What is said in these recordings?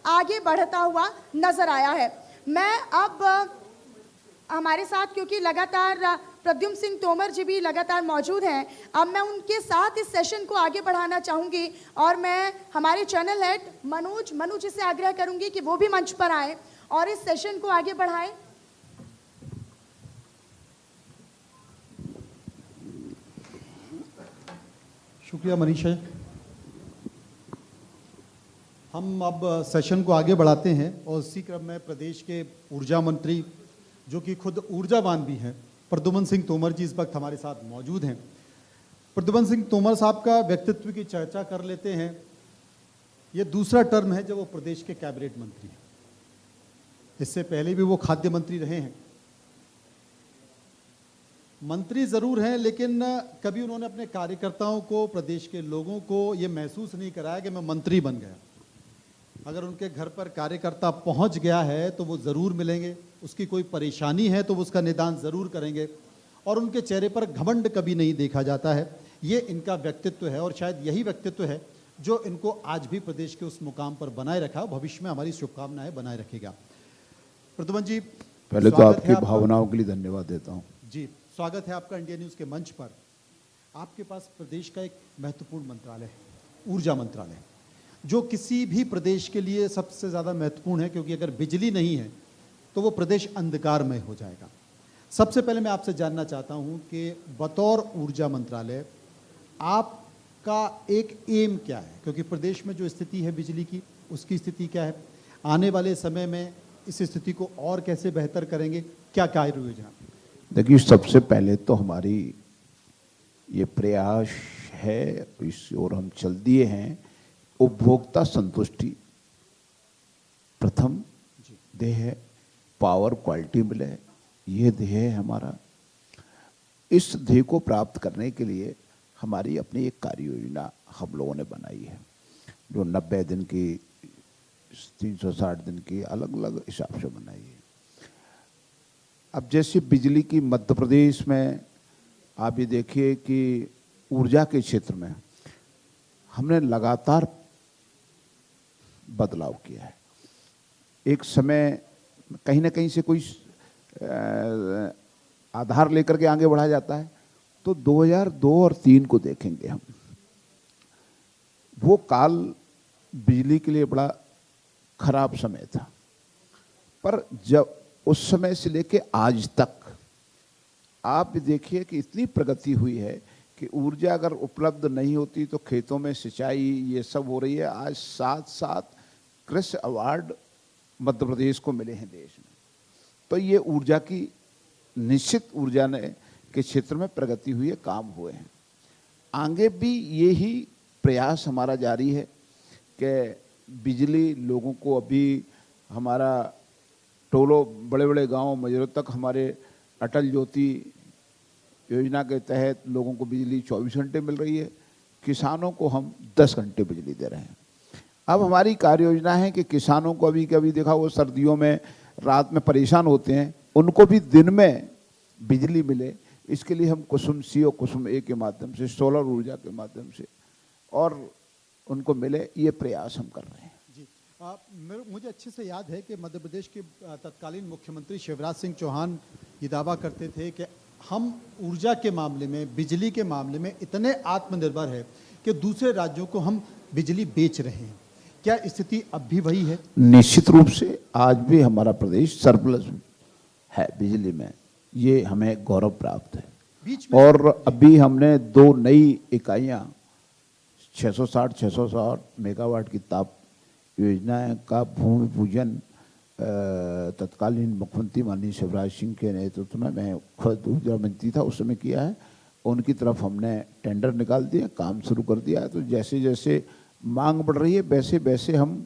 आगे बढ़ता हुआ नजर आया है। मैं अब हमारे साथ क्योंकि लगातार प्रद्युम्न सिंह तोमर जी भी लगातार मौजूद हैं, अब मैं उनके साथ इस सेशन को आगे बढ़ाना चाहूँगी और मैं हमारे चैनल हेड मनोज जी से आग्रह करूँगी कि वो भी मंच पर आए और इस सेशन को आगे बढ़ाएं। शुक्रिया मनीषा। हम अब सेशन को आगे बढ़ाते हैं और इसी क्रम में प्रदेश के ऊर्जा मंत्री जो कि खुद ऊर्जावान भी हैं, प्रद्युम्न सिंह तोमर जी इस वक्त हमारे साथ मौजूद हैं। प्रद्युम्न सिंह तोमर साहब का व्यक्तित्व की चर्चा कर लेते हैं। ये दूसरा टर्म है जब वो प्रदेश के कैबिनेट मंत्री हैं। इससे पहले भी वो खाद्य मंत्री रहे हैं। मंत्री जरूर हैं, लेकिन कभी उन्होंने अपने कार्यकर्ताओं को, प्रदेश के लोगों को ये महसूस नहीं कराया कि मैं मंत्री बन गया। अगर उनके घर पर कार्यकर्ता पहुंच गया है तो वो ज़रूर मिलेंगे, उसकी कोई परेशानी है तो वो उसका निदान ज़रूर करेंगे और उनके चेहरे पर घमंड कभी नहीं देखा जाता है। ये इनका व्यक्तित्व है और शायद यही व्यक्तित्व है जो इनको आज भी प्रदेश के उस मुकाम पर बनाए रखा है। भविष्य में हमारी शुभकामनाएं बनाए रखेगा। प्रद्युम्न जी, पहले तो आपकी भावनाओं के लिए धन्यवाद देता हूँ। जी, स्वागत है आपका इंडिया न्यूज़ के मंच पर। आपके पास प्रदेश का एक महत्वपूर्ण मंत्रालय है, ऊर्जा मंत्रालय, जो किसी भी प्रदेश के लिए सबसे ज़्यादा महत्वपूर्ण है, क्योंकि अगर बिजली नहीं है तो वो प्रदेश अंधकारमय हो जाएगा। सबसे पहले मैं आपसे जानना चाहता हूं कि बतौर ऊर्जा मंत्रालय आपका एक एम क्या है, क्योंकि प्रदेश में जो स्थिति है बिजली की, उसकी स्थिति क्या है, आने वाले समय में इस स्थिति को और कैसे बेहतर करेंगे, क्या कार्य योजना? देखिए, सबसे पहले तो हमारी ये प्रयास है, इस ओर हम चल दिए हैं, उपभोक्ता संतुष्टि प्रथम ध्येय है, पावर क्वालिटी मिले, ये ध्येय है हमारा। इस ध्येय को प्राप्त करने के लिए हमारी अपनी एक कार्य योजना हम लोगों ने बनाई है, जो 90 दिन की, 360 दिन की, अलग अलग हिसाब से बनाई है। अब जैसे बिजली की मध्य प्रदेश में आप ये देखिए कि ऊर्जा के क्षेत्र में हमने लगातार बदलाव किया है। एक समय कहीं ना कहीं से कोई आधार लेकर के आगे बढ़ा जाता है, तो 2002 और 3 को देखेंगे हम, वो काल बिजली के लिए बड़ा खराब समय था। पर जब उस समय से लेके आज तक आप देखिए कि इतनी प्रगति हुई है कि ऊर्जा अगर उपलब्ध नहीं होती तो खेतों में सिंचाई ये सब हो रही है। आज 7 कृषि अवार्ड मध्य प्रदेश को मिले हैं देश में। तो ये ऊर्जा की, निश्चित ऊर्जा ने के क्षेत्र में प्रगति हुई है, काम हुए हैं। आगे भी ये ही प्रयास हमारा जारी है कि बिजली लोगों को, अभी हमारा टोलों, बड़े बड़े गांव मजरों तक हमारे अटल ज्योति योजना के तहत लोगों को बिजली 24 घंटे मिल रही है। किसानों को हम 10 घंटे बिजली दे रहे हैं। अब हमारी कार्य योजना है कि किसानों को, अभी कभी देखा वो सर्दियों में रात में परेशान होते हैं, उनको भी दिन में बिजली मिले। इसके लिए हम कुसुम सी और कुसुम ए के माध्यम से, सोलर ऊर्जा के माध्यम से और उनको मिले, ये प्रयास हम कर रहे हैं। जी, मुझे अच्छे से याद है कि मध्य प्रदेश के तत्कालीन मुख्यमंत्री शिवराज सिंह चौहान ये दावा करते थे कि हम ऊर्जा के मामले में, बिजली के मामले में इतने आत्मनिर्भर है कि दूसरे राज्यों को हम बिजली बेच रहे हैं। क्या स्थिति अब भी वही है? निश्चित रूप से आज भी हमारा प्रदेश सरप्लस है बिजली में, ये हमें गौरव प्राप्त है। बीच में और अभी हमने 2 नई इकाइयाँ 660 मेगावाट की ताप योजना का भूमि पूजन तत्कालीन मुख्यमंत्री माननीय शिवराज सिंह के नेतृत्व में, मैं खुद ऊर्जा मंत्री था उस समय, किया है। उनकी तरफ हमने टेंडर निकाल दिया, काम शुरू कर दिया है। तो जैसे जैसे मांग बढ़ रही है वैसे वैसे हम,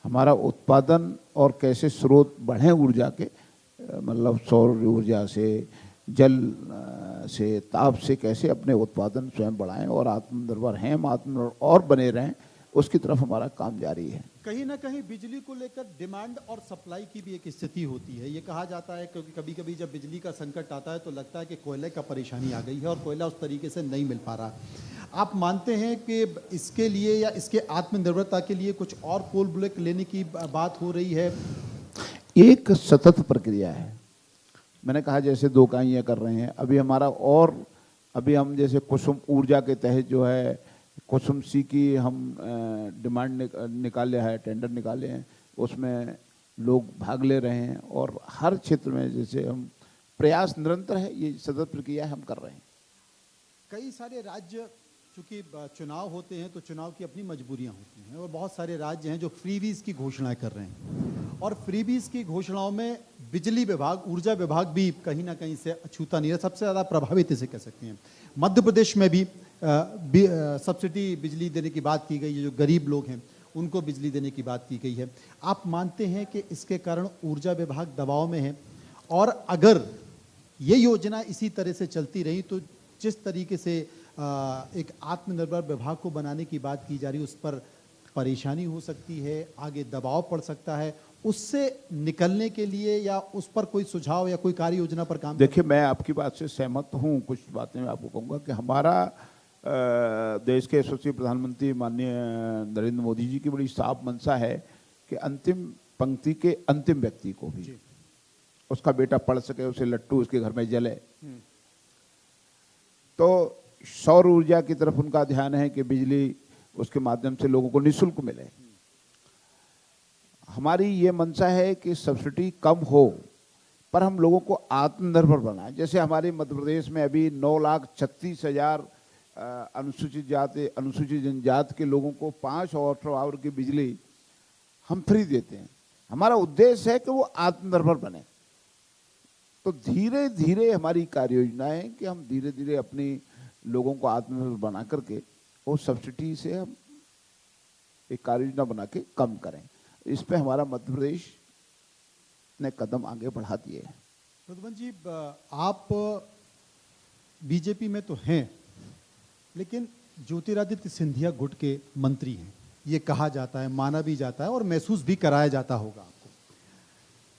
हमारा उत्पादन और कैसे स्रोत बढ़ें ऊर्जा के, मतलब सौर ऊर्जा से, जल से, ताप से कैसे अपने उत्पादन स्वयं बढ़ाएं और आत्मनिर्भर हैं, आत्मनिर्भर और बने रहें, उसकी तरफ हमारा काम जारी है। कहीं ना कहीं बिजली को लेकर डिमांड और सप्लाई की भी एक स्थिति होती है। ये कहा जाता है क्योंकि कभी कभी जब बिजली का संकट आता है तो लगता है कि कोयले का परेशानी आ गई है और कोयला उस तरीके से नहीं मिल पा रहा। आप मानते हैं कि इसके लिए या इसके आत्मनिर्भरता के लिए कुछ और कोल ब्लॉक लेने की बात हो रही है? एक सतत प्रक्रिया है। मैंने कहा जैसे 2 इकाइयाँ कर रहे हैं, अभी हमारा और अभी हम जैसे कुसुम ऊर्जा के तहत जो है कुसुम सी की हम डिमांड निकाले है, टेंडर निकाले हैं, उसमें लोग भाग ले रहे हैं और हर क्षेत्र में जैसे हम प्रयास निरंतर है, ये सतत प्रक्रिया हम कर रहे हैं। कई सारे राज्य चूंकि चुनाव होते हैं तो चुनाव की अपनी मजबूरियां होती हैं और बहुत सारे राज्य हैं जो फ्रीबीज की घोषणाएं कर रहे हैं और फ्रीबीज की घोषणाओं में बिजली विभाग, ऊर्जा विभाग भी कहीं ना कहीं से अछूता नहीं है, सबसे ज़्यादा प्रभावित इसे कह सकते हैं। मध्य प्रदेश में भी सब्सिडी बिजली देने की बात की गई है, जो गरीब लोग हैं उनको बिजली देने की बात की गई है। आप मानते हैं कि इसके कारण ऊर्जा विभाग दबाव में है? और अगर ये योजना इसी तरह से चलती रही तो जिस तरीके से एक आत्मनिर्भर विभाग को बनाने की बात की जा रही है उस पर परेशानी हो सकती है, आगे दबाव पड़ सकता है, उससे निकलने के लिए या उस पर कोई सुझाव या कोई कार्य योजना पर काम? देखिए, मैं आपकी बात से सहमत हूँ। कुछ बातें मैं आपको कहूँगा कि हमारा देश के यशस्वी प्रधानमंत्री माननीय नरेंद्र मोदी जी की बड़ी साफ मंशा है कि अंतिम पंक्ति के अंतिम व्यक्ति को भी उसका बेटा पढ़ सके, उसे लट्टू उसके घर में जले। तो सौर ऊर्जा की तरफ उनका ध्यान है कि बिजली उसके माध्यम से लोगों को निःशुल्क मिले। हमारी ये मंशा है कि सब्सिडी कम हो पर हम लोगों को आत्मनिर्भर बनाएं। जैसे हमारे मध्य प्रदेश में अभी 9,36,000 अनुसूचित जाति, अनुसूचित जनजाति के लोगों को 5 आवर की बिजली हम फ्री देते हैं। हमारा उद्देश्य है कि वो आत्मनिर्भर बने। तो धीरे धीरे हमारी कार्य योजना है कि हम धीरे धीरे अपनी लोगों को आत्मनिर्भर बना करके वो सब्सिडी से हम एक कार्य योजना बना के कम करें। इस पे हमारा मध्य प्रदेश ने कदम आगे बढ़ा दिए हैं। प्रद्युम्न जी, आप बीजेपी में तो हैं लेकिन ज्योतिरादित्य सिंधिया गुट के मंत्री हैं, ये कहा जाता है, माना भी जाता है और महसूस भी कराया जाता होगा आपको।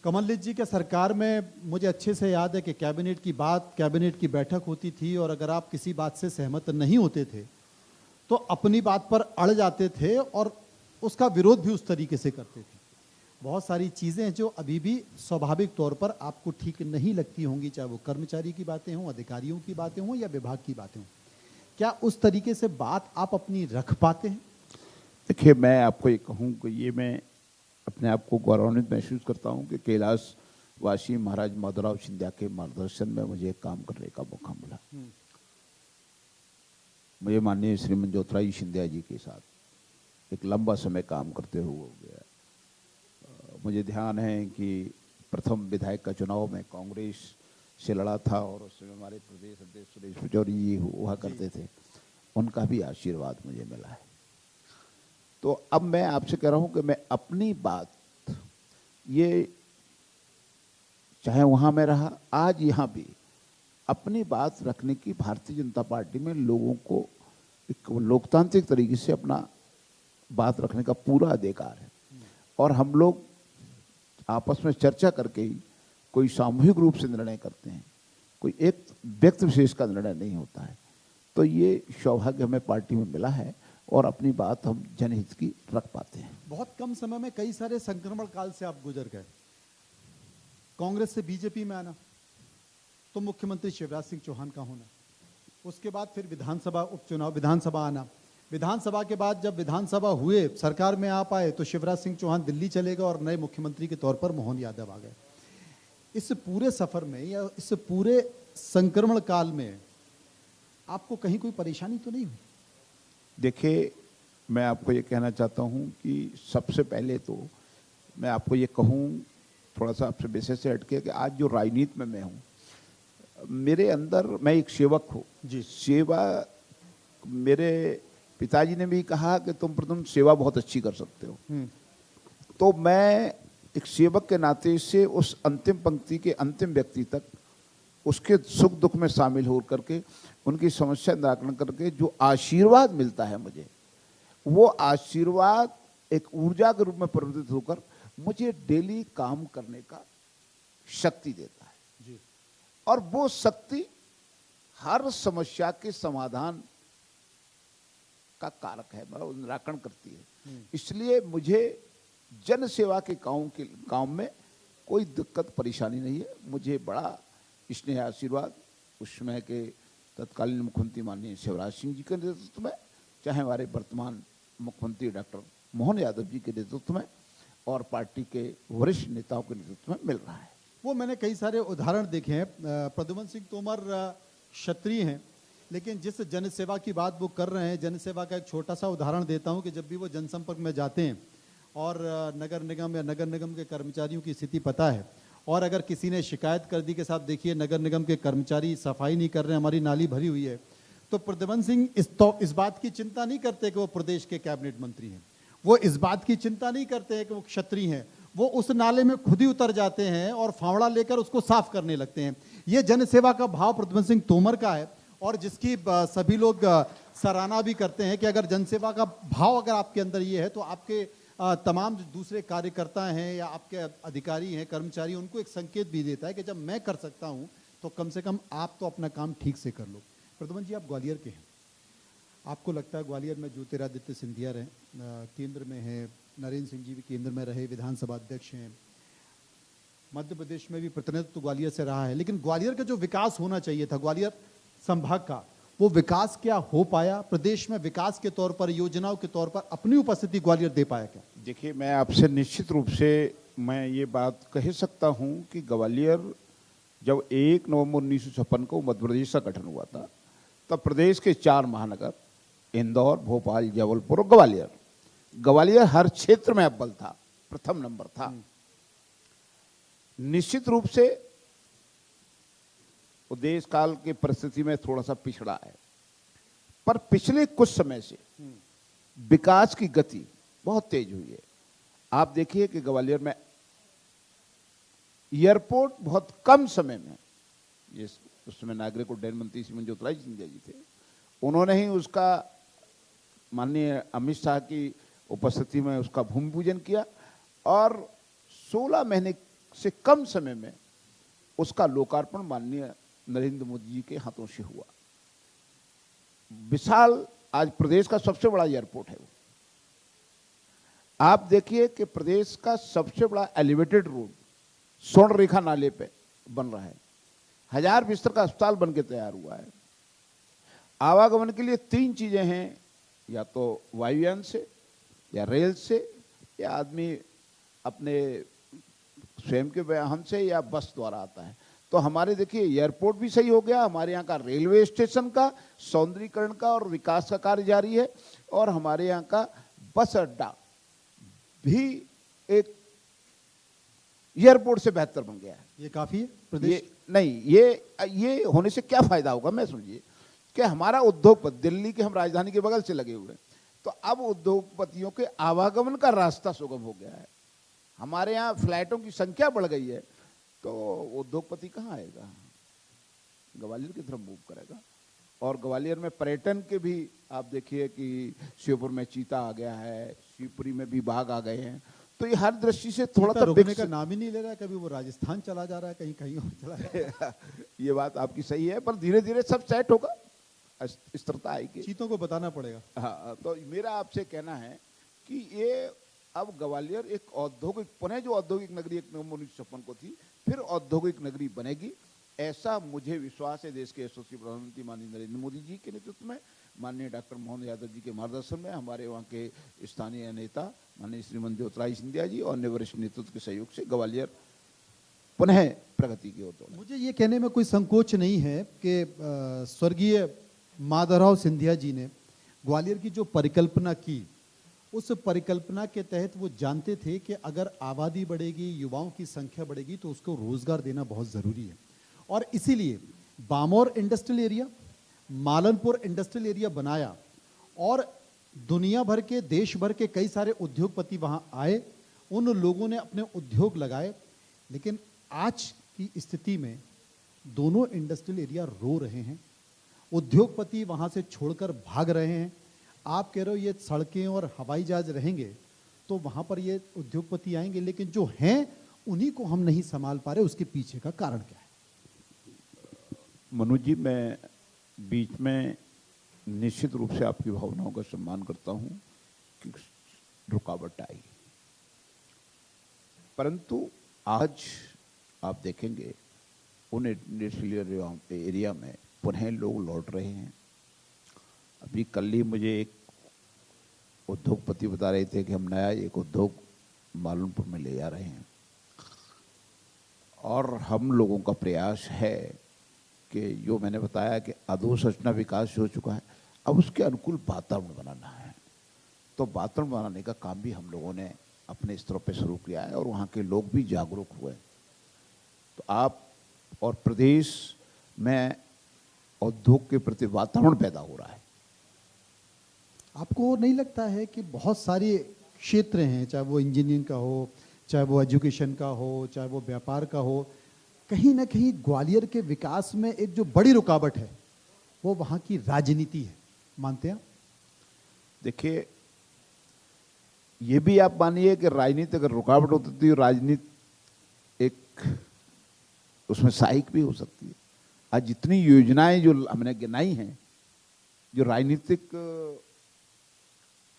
कमलनाथ जी के सरकार में मुझे अच्छे से याद है कि कैबिनेट की बैठक होती थी और अगर आप किसी बात से सहमत नहीं होते थे तो अपनी बात पर अड़ जाते थे और उसका विरोध भी उस तरीके से करते थे। बहुत सारी चीज़ें जो अभी भी स्वाभाविक तौर पर आपको ठीक नहीं लगती होंगी, चाहे वो कर्मचारी की बातें हों, अधिकारियों की बातें हों या विभाग की बातें हों, क्या उस तरीके से बात आप अपनी रख पाते हैं? देखिए, मैं आपको ये कहूँ कि ये मैं अपने आप को गौरवान्वित महसूस करता हूँ कि कैलाशवासी महाराज माधवराव सिंधिया के मार्गदर्शन में मुझे काम करने का मौका मिला। मुझे माननीय श्रीमन ज्योतिरादित्य सिंधिया जी के साथ एक लंबा समय काम करते हुए हो गया। मुझे ध्यान है कि प्रथम विधायक का चुनाव में कांग्रेस से लड़ा था और उस समय हमारे प्रदेश अध्यक्ष सुरेश पचौरी जी हुआ करते थे, उनका भी आशीर्वाद मुझे मिला है। तो अब मैं आपसे कह रहा हूं कि मैं अपनी बात, ये चाहे वहां मैं रहा, आज यहां भी अपनी बात रखने की भारतीय जनता पार्टी में लोगों को एक लोकतांत्रिक तरीके से अपना बात रखने का पूरा अधिकार है और हम लोग आपस में चर्चा करके ही कोई सामूहिक रूप से निर्णय करते हैं, कोई एक व्यक्ति विशेष का निर्णय नहीं होता है। तो ये सौभाग्य हमें पार्टी में मिला है और अपनी बात हम जनहित की रख पाते हैं। बहुत कम समय में कई सारे संक्रमण काल से आप गुजर गए। कांग्रेस से बीजेपी में आना, तो मुख्यमंत्री शिवराज सिंह चौहान का होना, उसके बाद फिर विधानसभा उपचुनाव, विधानसभा आना, विधानसभा के बाद जब विधानसभा हुए, सरकार में आप आए तो शिवराज सिंह चौहान दिल्ली चले गए और नए मुख्यमंत्री के तौर पर मोहन यादव आ गए। इस पूरे सफर में या इस पूरे संक्रमण काल में आपको कहीं कोई परेशानी तो नहीं हुई? देखिए, मैं आपको ये कहना चाहता हूँ कि सबसे पहले तो मैं आपको ये कहूँ, थोड़ा सा आपसे विषय से हटके, कि आज जो राजनीति में मैं हूँ, मेरे अंदर मैं एक सेवक हूँ जी। सेवा, मेरे पिताजी ने भी कहा कि तुम सेवा बहुत अच्छी कर सकते हो। तो मैं एक सेवक के नाते से उस अंतिम पंक्ति के अंतिम व्यक्ति तक उसके सुख दुख में शामिल हो करके उनकी समस्या निराकरण करके जो आशीर्वाद मिलता है मुझे, वो आशीर्वाद एक ऊर्जा के रूप में परिवर्तित होकर मुझे डेली काम करने का शक्ति देता है जी। और वो शक्ति हर समस्या के समाधान का कारक है, मतलब निराकरण करती है। इसलिए मुझे जन सेवा के काम में कोई दिक्कत परेशानी नहीं है। मुझे बड़ा स्नेह आशीर्वाद उस समय के तत्कालीन मुख्यमंत्री माननीय शिवराज सिंह जी के नेतृत्व में, चाहे हमारे वर्तमान मुख्यमंत्री डॉक्टर मोहन यादव जी के नेतृत्व में और पार्टी के वरिष्ठ नेताओं के नेतृत्व में मिल रहा है। वो मैंने कई सारे उदाहरण देखे हैं। प्रद्युम्न सिंह तोमर क्षत्रिय हैं, लेकिन जिस जनसेवा की बात वो कर रहे हैं, जनसेवा का एक छोटा सा उदाहरण देता हूं कि जब भी वो जनसंपर्क में जाते हैं और नगर निगम या नगर निगम के कर्मचारियों की स्थिति पता है, और अगर किसी ने शिकायत कर दी कि साहब देखिए नगर निगम के कर्मचारी सफाई नहीं कर रहे, हमारी नाली भरी हुई है, तो प्रद्युम्न सिंह इस बात की चिंता नहीं करते कि वो प्रदेश के कैबिनेट मंत्री हैं, वो इस बात की चिंता नहीं करते हैं कि वो क्षत्रिय हैं, वो उस नाले में खुद ही उतर जाते हैं और फावड़ा लेकर उसको साफ करने लगते हैं। ये जनसेवा का भाव प्रद्युम्न सिंह तोमर का है, और जिसकी सभी लोग सराहना भी करते हैं कि अगर जनसेवा का भाव अगर आपके अंदर ये है, तो आपके तमाम जो दूसरे कार्यकर्ता हैं या आपके अधिकारी हैं, कर्मचारी, उनको एक संकेत भी देता है कि जब मैं कर सकता हूं तो कम से कम आप तो अपना काम ठीक से कर लो। प्रद्युम्न जी, आप ग्वालियर के हैं, आपको लगता है ग्वालियर में ज्योतिरादित्य सिंधिया रहे, केंद्र में है, नरेंद्र सिंह जी भी केंद्र में रहे, विधानसभा अध्यक्ष हैं, मध्य प्रदेश में भी प्रतिनिधित्व ग्वालियर से रहा है, लेकिन ग्वालियर का जो विकास होना चाहिए था ग्वालियर संभाग का, वो विकास क्या हो पाया? प्रदेश में विकास के तौर पर, योजनाओं के तौर पर अपनी उपस्थिति ग्वालियर दे पाया क्या? देखिए, मैं आपसे निश्चित रूप से मैं ये बात कह सकता हूँ कि ग्वालियर जब 1 नवंबर 1956 को मध्य प्रदेश का गठन हुआ था, तब प्रदेश के 4 महानगर इंदौर, भोपाल, जबलपुर और ग्वालियर हर क्षेत्र में अव्वल था, प्रथम नंबर था। निश्चित रूप से देश काल की परिस्थिति में थोड़ा सा पिछड़ा है, पर पिछले कुछ समय से विकास की गति बहुत तेज हुई है। आप देखिए कि ग्वालियर में एयरपोर्ट बहुत कम समय में, जिस उस समय नागरिक उड्डयन मंत्री श्रीमती ज्योतिरादित्य सिंधिया जी थे, उन्होंने ही उसका माननीय अमित शाह की उपस्थिति में उसका भूमि पूजन किया और 16 महीने से कम समय में उसका लोकार्पण माननीय नरेंद्र मोदी जी के हाथों से हुआ। विशाल, आज प्रदेश का सबसे बड़ा एयरपोर्ट है वो। आप देखिए कि प्रदेश का सबसे बड़ा एलिवेटेड रोड स्वर्ण रेखा नाले पे बन रहा है, 1000 बिस्तर का अस्पताल बन के तैयार हुआ है। आवागमन के लिए 3 चीजें हैं, या तो वायुयान से या रेल से या आदमी अपने स्वयं के वाहन से या बस द्वारा आता है। तो हमारे देखिए एयरपोर्ट भी सही हो गया, हमारे यहाँ का रेलवे स्टेशन का सौंदर्यीकरण का और विकास का कार्य जारी है, और हमारे यहाँ का बस अड्डा भी एक एयरपोर्ट से बेहतर बन गया है। ये काफी है प्रदेश? नहीं, ये होने से क्या फायदा होगा, मैं समझिए कि हमारा उद्योगपति दिल्ली के हम राजधानी के बगल से लगे हुए हैं, तो अब उद्योगपतियों के आवागमन का रास्ता सुगम हो गया है। हमारे यहाँ फ्लैटों की संख्या बढ़ गई है, तो उद्योगपति कहाँ आएगा? ग्वालियर की तरफ मूव करेगा। और ग्वालियर में पर्यटन के भी आप देखिए कि श्योपुर में चीता आ गया है, शिवपुरी में भी बाघ आ गए हैं, तो ये हर दृष्टि से थोड़ा सा रुकने का नाम ही नहीं ले रहा है। कभी वो राजस्थान चला जा रहा है, कहीं कहीं और चला जा रहा है। ये बात आपकी सही है, पर धीरे धीरे सब सेट होगा, स्थिरता आएगी। चीतों को बताना पड़ेगा। हाँ, तो मेरा आपसे कहना है कि ये अब ग्वालियर एक औद्योगिक, पुनः जो औद्योगिक नगरी 1 नवंबर 1956 को थी, फिर औद्योगिक नगरी बनेगी, ऐसा मुझे विश्वास है। देश के यशस्वी प्रधानमंत्री माननीय नरेंद्र मोदी जी के नेतृत्व में, माननीय डॉक्टर मोहन यादव जी के मार्गदर्शन में, हमारे वहाँ के स्थानीय नेता माननीय श्रीमती ज्योतिरादित्य सिंधिया जी और अन्य वरिष्ठ नेतृत्व के सहयोग से ग्वालियर पुनः प्रगति की ओर। मुझे ये कहने में कोई संकोच नहीं है कि स्वर्गीय माधवराव सिंधिया जी ने ग्वालियर की जो परिकल्पना की, उस परिकल्पना के तहत वो जानते थे कि अगर आबादी बढ़ेगी, युवाओं की संख्या बढ़ेगी, तो उसको रोजगार देना बहुत ज़रूरी है। और इसीलिए Bamaur industrial area, Malanpur industrial area बनाया, और दुनिया भर के, देश भर के कई सारे उद्योगपति वहाँ आए, उन लोगों ने अपने उद्योग लगाए। लेकिन आज की स्थिति में दोनों इंडस्ट्रियल एरिया रो रहे हैं, उद्योगपति वहाँ से छोड़कर भाग रहे हैं। आप कह रहे हो ये सड़कें और हवाई जहाज रहेंगे तो वहाँ पर ये उद्योगपति आएंगे, लेकिन जो हैं उन्हीं को हम नहीं संभाल पा रहे। उसके पीछे का कारण क्या है? मनोज जी, मैं बीच में निश्चित रूप से आपकी भावनाओं का सम्मान करता हूं कि रुकावट आई, परंतु आज आप देखेंगे उन इंडस्ट्रियल एरिया में पुनः लोग लौट रहे हैं। अभी कल ही मुझे एक उद्योगपति बता रहे थे कि हम नया एक उद्योग मालूमपुर में ले जा रहे हैं, और हम लोगों का प्रयास है कि जो मैंने बताया कि अधोसंरचना विकास हो चुका है, अब उसके अनुकूल वातावरण बनाना है। तो वातावरण बनाने का काम भी हम लोगों ने अपने स्तरों पे शुरू किया है और वहाँ के लोग भी जागरूक हुए। तो आप और प्रदेश में उद्योग के प्रति वातावरण पैदा हो रहा है। आपको नहीं लगता है कि बहुत सारे क्षेत्र हैं, चाहे वो इंजीनियरिंग का हो, चाहे वो एजुकेशन का हो, चाहे वो व्यापार का हो, कहीं ना कहीं ग्वालियर के विकास में एक जो बड़ी रुकावट है वो वहाँ की राजनीति है, मानते हैं आप? देखिए, ये भी आप मानिए कि राजनीति अगर रुकावट होती तो राजनीति एक उसमें सहायक भी हो सकती है। आज जितनी योजनाएं जो हमने गिनाई हैं, जो राजनीतिक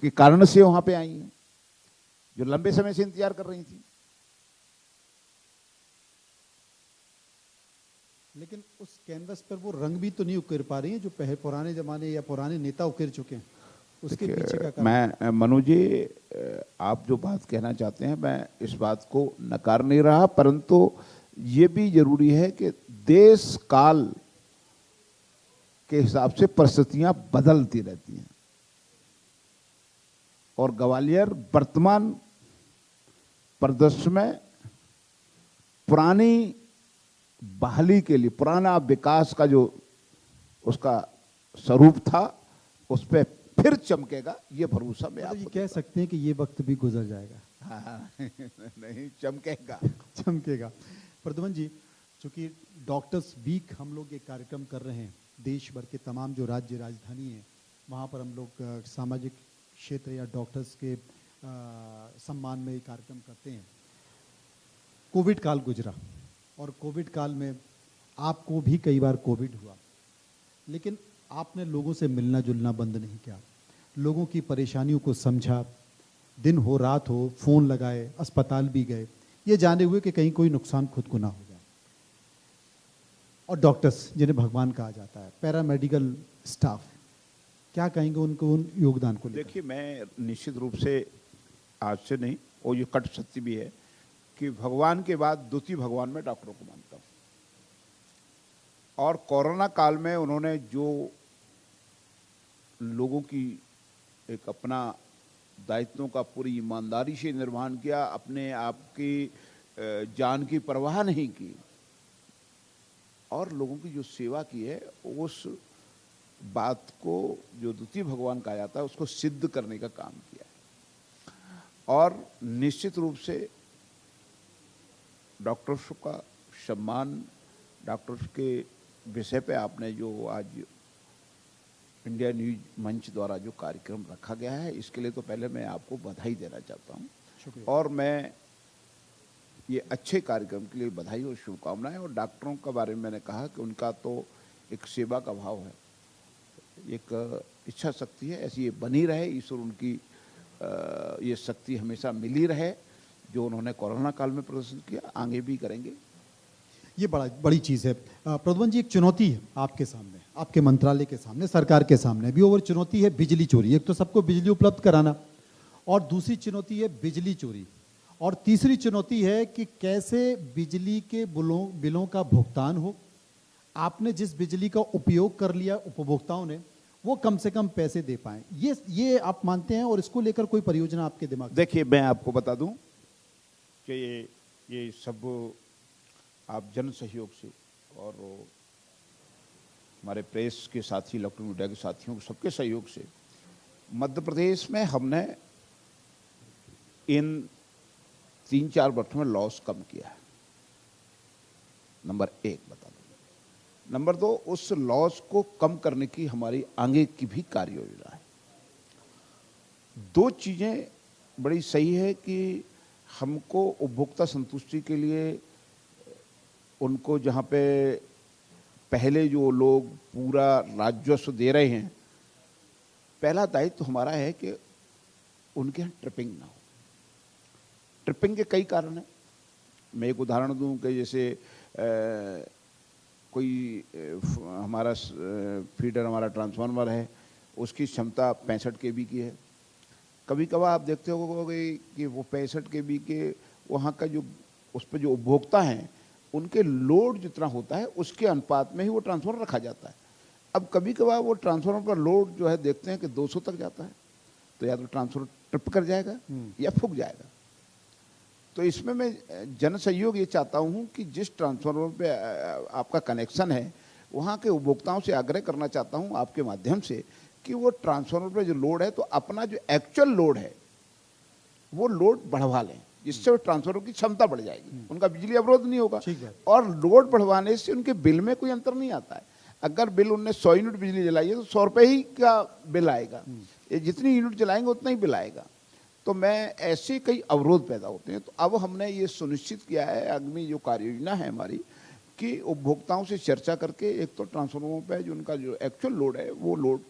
के कारण से वहां पे आई हैं, जो लंबे समय से इंतजार कर रही थी, लेकिन उस कैनवस पर वो रंग भी तो नहीं उकेर पा रही है जो पुराने जमाने या पुराने नेता उकेर चुके हैं। उसके पीछे का कारण मैं मनु जी, आप जो बात कहना चाहते हैं मैं इस बात को नकार नहीं रहा, परंतु ये भी जरूरी है कि देश काल के हिसाब से परिस्थितियां बदलती रहती हैं, और ग्वालियर वर्तमान परिदृश्य में पुरानी बहाली के लिए, पुराना विकास का जो उसका स्वरूप था उस पर फिर चमकेगा, ये भरोसा मैं ये आपको कह सकते हैं कि ये वक्त भी गुजर जाएगा। हाँ, नहीं चमकेगा। चमकेगा। प्रद्युमन जी, चूंकि डॉक्टर्स वीक हम लोग ये कार्यक्रम कर रहे हैं, देश भर के तमाम जो राज्य राजधानी है वहाँ पर हम लोग सामाजिक क्षेत्र या डॉक्टर्स के सम्मान में ये कार्यक्रम करते हैं। कोविड काल गुजरा और कोविड काल में आपको भी कई बार कोविड हुआ, लेकिन आपने लोगों से मिलना जुलना बंद नहीं किया, लोगों की परेशानियों को समझा, दिन हो रात हो फ़ोन लगाए, अस्पताल भी गए, ये जाने हुए कि कहीं कोई नुकसान खुद को ना हो जाए। और डॉक्टर्स जिन्हें भगवान कहा जाता है, पैरामेडिकल स्टाफ, क्या कहेंगे उनको उन योगदान को लेकर? देखिए, मैं निश्चित रूप से आज से नहीं, और ये कट सत्य भी है कि भगवान के बाद द्वितीय भगवान में डॉक्टरों को मानता हूँ। और कोरोना काल में उन्होंने जो लोगों की एक अपना दायित्वों का पूरी ईमानदारी से निर्वहन किया, अपने आप की जान की परवाह नहीं की और लोगों की जो सेवा की है, उस बात को जो द्वितीय भगवान कहा जाता है उसको सिद्ध करने का काम किया है। और निश्चित रूप से डॉक्टर्स का सम्मान, डॉक्टर्स के विषय पे आपने जो आज इंडिया न्यूज मंच द्वारा जो कार्यक्रम रखा गया है, इसके लिए तो पहले मैं आपको बधाई देना चाहता हूँ। शुक्रिया। और मैं ये अच्छे कार्यक्रम के लिए बधाई और शुभकामनाएं। और डॉक्टरों के बारे में मैंने कहा कि उनका तो एक सेवा का भाव है, एक इच्छा शक्ति है, ऐसी ये बनी रहे, ईश्वर उनकी ये शक्ति हमेशा मिली रहे जो उन्होंने कोरोना काल में प्रदर्शन किया, आगे भी करेंगे। ये बड़ी चीज़ है। प्रद्युमन जी, एक चुनौती है आपके सामने, आपके मंत्रालय के सामने, सरकार के सामने भी, और चुनौती है बिजली चोरी। एक तो सबको बिजली उपलब्ध कराना, और दूसरी चुनौती है बिजली चोरी, और तीसरी चुनौती है कि कैसे बिजली के बिलों का भुगतान हो। आपने जिस बिजली का उपयोग कर लिया उपभोक्ताओं ने, वो कम से कम पैसे दे पाएं, ये आप मानते हैं? और इसको लेकर कोई परियोजना आपके दिमाग में? देखिए, मैं आपको बता दूं कि ये सब आप जन सहयोग से और हमारे प्रेस के साथी, इलेक्ट्रॉनिक मीडिया के साथियों, सबके सहयोग से मध्य प्रदेश में हमने इन 3-4 वर्षों में लॉस कम किया है। नंबर 1 बता दो। नंबर 2, उस लॉस को कम करने की हमारी आगे की भी कार्य योजना है। 2 चीज़ें बड़ी सही है कि हमको उपभोक्ता संतुष्टि के लिए उनको जहाँ पे पहले जो लोग पूरा राजस्व दे रहे हैं पहला दायित्व हमारा है कि उनके यहाँ ट्रिपिंग ना हो। ट्रिपिंग के कई कारण हैं। मैं एक उदाहरण दूं कि जैसे कोई हमारा फीडर, हमारा ट्रांसफार्मर है, उसकी क्षमता 65 kV की है। कभी कभार आप देखते होंगे कि वो 65 kV के वहाँ का जो उस पर जो उपभोक्ता हैं उनके लोड जितना होता है उसके अनुपात में ही वो ट्रांसफार्मर रखा जाता है। अब कभी कभार वो ट्रांसफार्मर का लोड जो है देखते हैं कि 200 तक जाता है, तो या तो ट्रांसफार्मर ट्रिप कर जाएगा या फूक जाएगा। तो इसमें मैं जन सहयोग ये चाहता हूँ कि जिस ट्रांसफार्मर पे आपका कनेक्शन है वहाँ के उपभोक्ताओं से आग्रह करना चाहता हूँ आपके माध्यम से कि वो ट्रांसफार्मर पे जो लोड है तो अपना जो एक्चुअल लोड है वो लोड बढ़वा लें, जिससे वो ट्रांसफार्मर की क्षमता बढ़ जाएगी, उनका बिजली अवरोध नहीं होगा। और लोड बढ़वाने से उनके बिल में कोई अंतर नहीं आता है। अगर बिल उनने 100 यूनिट बिजली जलाई है तो 100 रुपये ही का बिल आएगा, ये जितनी यूनिट जलाएंगे उतना ही बिल आएगा। तो मैं ऐसे कई अवरोध पैदा होते हैं। तो अब हमने ये सुनिश्चित किया है, आगामी जो कार्य योजना है हमारी, कि उपभोक्ताओं से चर्चा करके एक तो ट्रांसफार्मरों पे जो उनका जो एक्चुअल लोड है वो लोड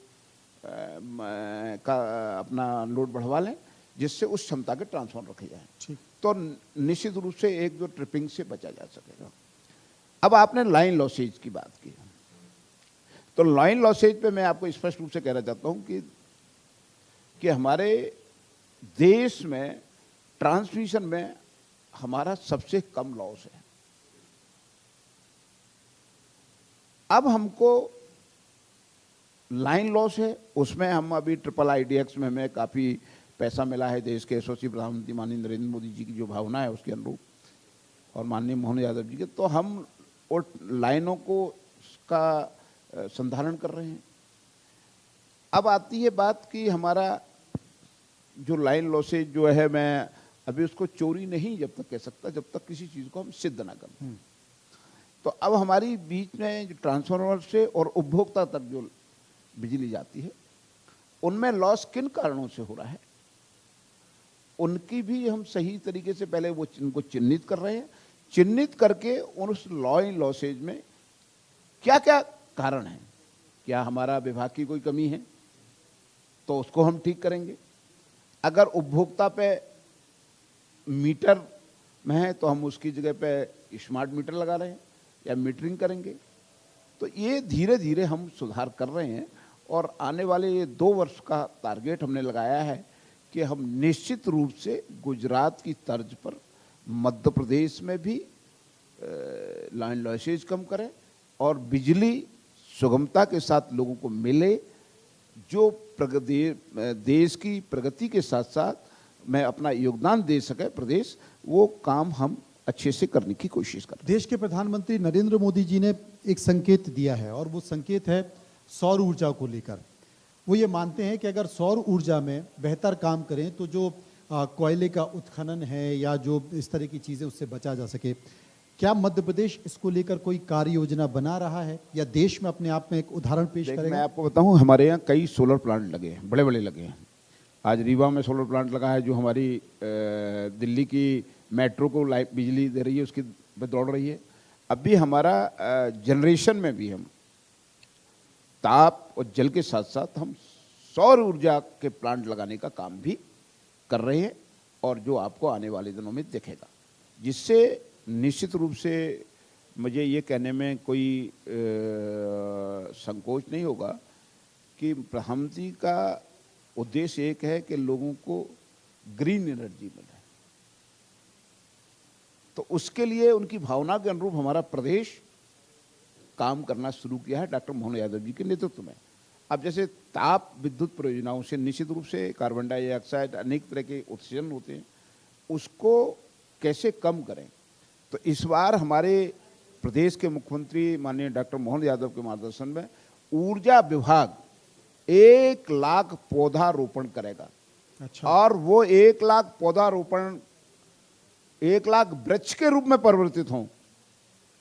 का अपना लोड बढ़वा लें, जिससे उस क्षमता के ट्रांसफार्मर रखे जाएं। तो निश्चित रूप से एक जो ट्रिपिंग से बचा जा सकेगा। अब आपने लाइन लॉसेज की बात की, तो लाइन लॉसेज पे मैं आपको स्पष्ट रूप से कहना चाहता हूं कि हमारे देश में ट्रांसमिशन में हमारा सबसे कम लॉस है। अब हमको लाइन लॉस है, उसमें हम अभी ट्रिपल IDX में हमें काफ़ी पैसा मिला है। देश के यशस्वी प्रधानमंत्री माननीय नरेंद्र मोदी जी की जो भावना है उसके अनुरूप, और माननीय मोहन यादव जी के, तो हम वो लाइनों को का संधारण कर रहे हैं। अब आती है बात कि हमारा जो लाइन लॉसेज जो है, मैं अभी उसको चोरी नहीं जब तक कह सकता जब तक किसी चीज़ को हम सिद्ध ना करें। तो अब हमारी बीच में जो ट्रांसफार्मर से और उपभोक्ता तक जो बिजली जाती है उनमें लॉस किन कारणों से हो रहा है, उनकी भी हम सही तरीके से पहले वो उनको चिन्हित कर रहे हैं। चिन्हित करके उस लाइन लॉसेज में क्या क्या कारण है, क्या हमारा विभाग की कोई कमी है तो उसको हम ठीक करेंगे। अगर उपभोक्ता पे मीटर में है तो हम उसकी जगह पे स्मार्ट मीटर लगा रहे हैं या मीटरिंग करेंगे। तो ये धीरे धीरे हम सुधार कर रहे हैं, और आने वाले ये 2 वर्ष का टारगेट हमने लगाया है कि हम निश्चित रूप से गुजरात की तर्ज पर मध्य प्रदेश में भी लाइन लॉसेज कम करें और बिजली सुगमता के साथ लोगों को मिले, जो देश की प्रगति के साथ साथ मैं अपना योगदान दे सके प्रदेश, वो काम हम अच्छे से करने की कोशिश करें। देश के प्रधानमंत्री नरेंद्र मोदी जी ने एक संकेत दिया है, और वो संकेत है सौर ऊर्जा को लेकर। वो ये मानते हैं कि अगर सौर ऊर्जा में बेहतर काम करें तो जो कोयले का उत्खनन है या जो इस तरह की चीज़ें, उससे बचा जा सके। क्या मध्य प्रदेश इसको लेकर कोई कार्य योजना बना रहा है, या देश में अपने आप में एक उदाहरण पेश करेगा? मैं आपको बताऊं, हमारे यहाँ कई सोलर प्लांट लगे हैं, बड़े बड़े लगे हैं। आज रीवा में सोलर प्लांट लगा है जो हमारी दिल्ली की मेट्रो को बिजली दे रही है, उसकी पे दौड़ रही है। अभी हमारा जनरेशन में भी हम ताप और जल के साथ साथ हम सौर ऊर्जा के प्लांट लगाने का काम भी कर रहे हैं, और जो आपको आने वाले दिनों में दिखेगा, जिससे निश्चित रूप से मुझे ये कहने में कोई संकोच नहीं होगा कि प्रधानमंत्री का उद्देश्य एक है कि लोगों को ग्रीन एनर्जी मिले। तो उसके लिए उनकी भावना के अनुरूप हमारा प्रदेश काम करना शुरू किया है डॉक्टर मोहन यादव जी के नेतृत्व में। अब जैसे ताप विद्युत परियोजनाओं से निश्चित रूप से कार्बन डाइऑक्साइड, अनेक तरह के उत्सर्जन होते हैं, उसको कैसे कम करें। तो इस बार हमारे प्रदेश के मुख्यमंत्री माननीय डॉक्टर मोहन यादव के मार्गदर्शन में ऊर्जा विभाग 1 लाख पौधारोपण करेगा। अच्छा। और वो 1 लाख पौधारोपण 1 लाख वृक्ष के रूप में परिवर्तित हों,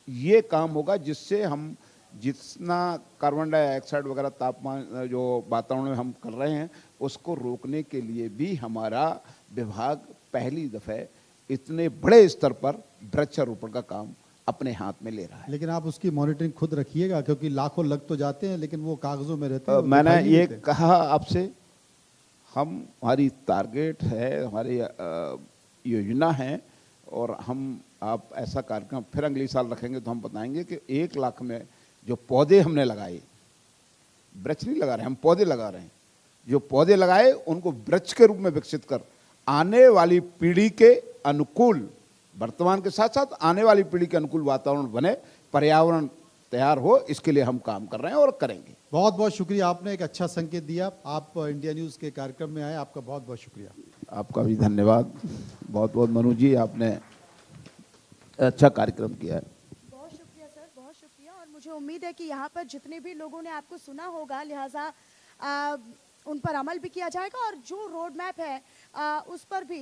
ये काम होगा, जिससे हम जितना कार्बन डाइऑक्साइड वगैरह तापमान जो वातावरण में हम कर रहे हैं उसको रोकने के लिए भी हमारा विभाग पहली दफ़े इतने बड़े स्तर पर वृक्षारोपण का काम अपने हाथ में ले रहा है। लेकिन आप उसकी मॉनिटरिंग खुद रखिएगा, क्योंकि लाखों लग तो जाते हैं लेकिन वो कागजों में रहते हैं, वो मैंने दिखाई नहीं ये देते। कहा आपसे, हमारी टारगेट है, हमारी योजना है, और हम आप ऐसा कार्यक्रम फिर अगले साल रखेंगे तो हम बताएंगे कि 1 लाख में जो पौधे हमने लगाए, वृक्ष नहीं लगा रहे, हम पौधे लगा रहे हैं, जो पौधे लगाए उनको वृक्ष के रूप में विकसित कर आने वाली पीढ़ी के अनुकूल, वर्तमान के साथ साथ आने वाली पीढ़ी के अनुकूल वातावरण बने, पर्यावरण तैयार हो, इसके लिए हम काम कर रहे हैं और करेंगे। बहुत बहुत शुक्रिया, आपने एक अच्छा संकेत दिया। आप इंडिया न्यूज़ के कार्यक्रम में आए, आपका बहुत बहुत शुक्रिया। आपका भी धन्यवाद, बहुत बहुत मनु जी, आपने अच्छा कार्यक्रम किया है। बहुत शुक्रिया सर, बहुत शुक्रिया। और मुझे उम्मीद है कि यहाँ पर जितने भी लोगों ने आपको सुना होगा, लिहाजा उन पर अमल भी किया जाएगा और जो रोड मैप है उस पर भी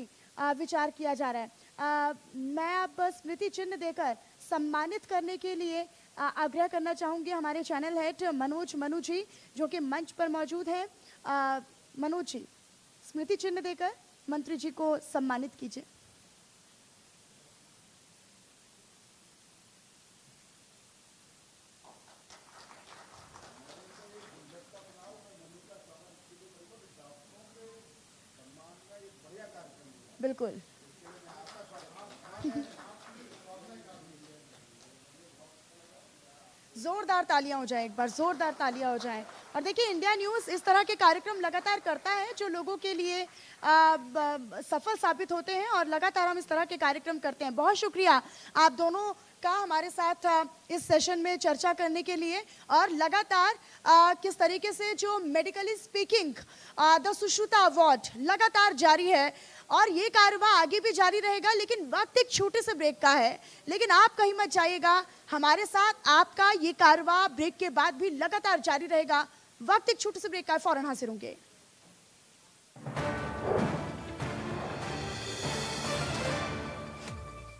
विचार किया जा रहा है। मैं अब स्मृति चिन्ह देकर सम्मानित करने के लिए आग्रह करना चाहूँगी हमारे चैनल हेड मनु जी, जो कि मंच पर मौजूद हैं। मनोज जी, स्मृति चिन्ह देकर मंत्री जी को सम्मानित कीजिए। बिल्कुल। जोरदार तालियां हो जाए, एक बार जोरदार तालियां हो जाएं। और देखिए, इंडिया न्यूज़ इस तरह के कार्यक्रम लगातार करता है जो लोगों के लिए सफल साबित होते हैं, और लगातार हम इस तरह के कार्यक्रम करते हैं। बहुत शुक्रिया आप दोनों का हमारे साथ इस सेशन में चर्चा करने के लिए। और लगातार किस तरीके से जो medically speaking the Sushruta award लगातार जारी है, और ये कारवां आगे भी जारी रहेगा, लेकिन वक्त एक छोटे से ब्रेक का है। लेकिन आप कहीं मत जाइएगा, हमारे साथ आपका ये कारवां ब्रेक के बाद भी लगातार जारी रहेगा। वक्त एक छोटे से ब्रेक का है, फौरन हाजिर होंगे।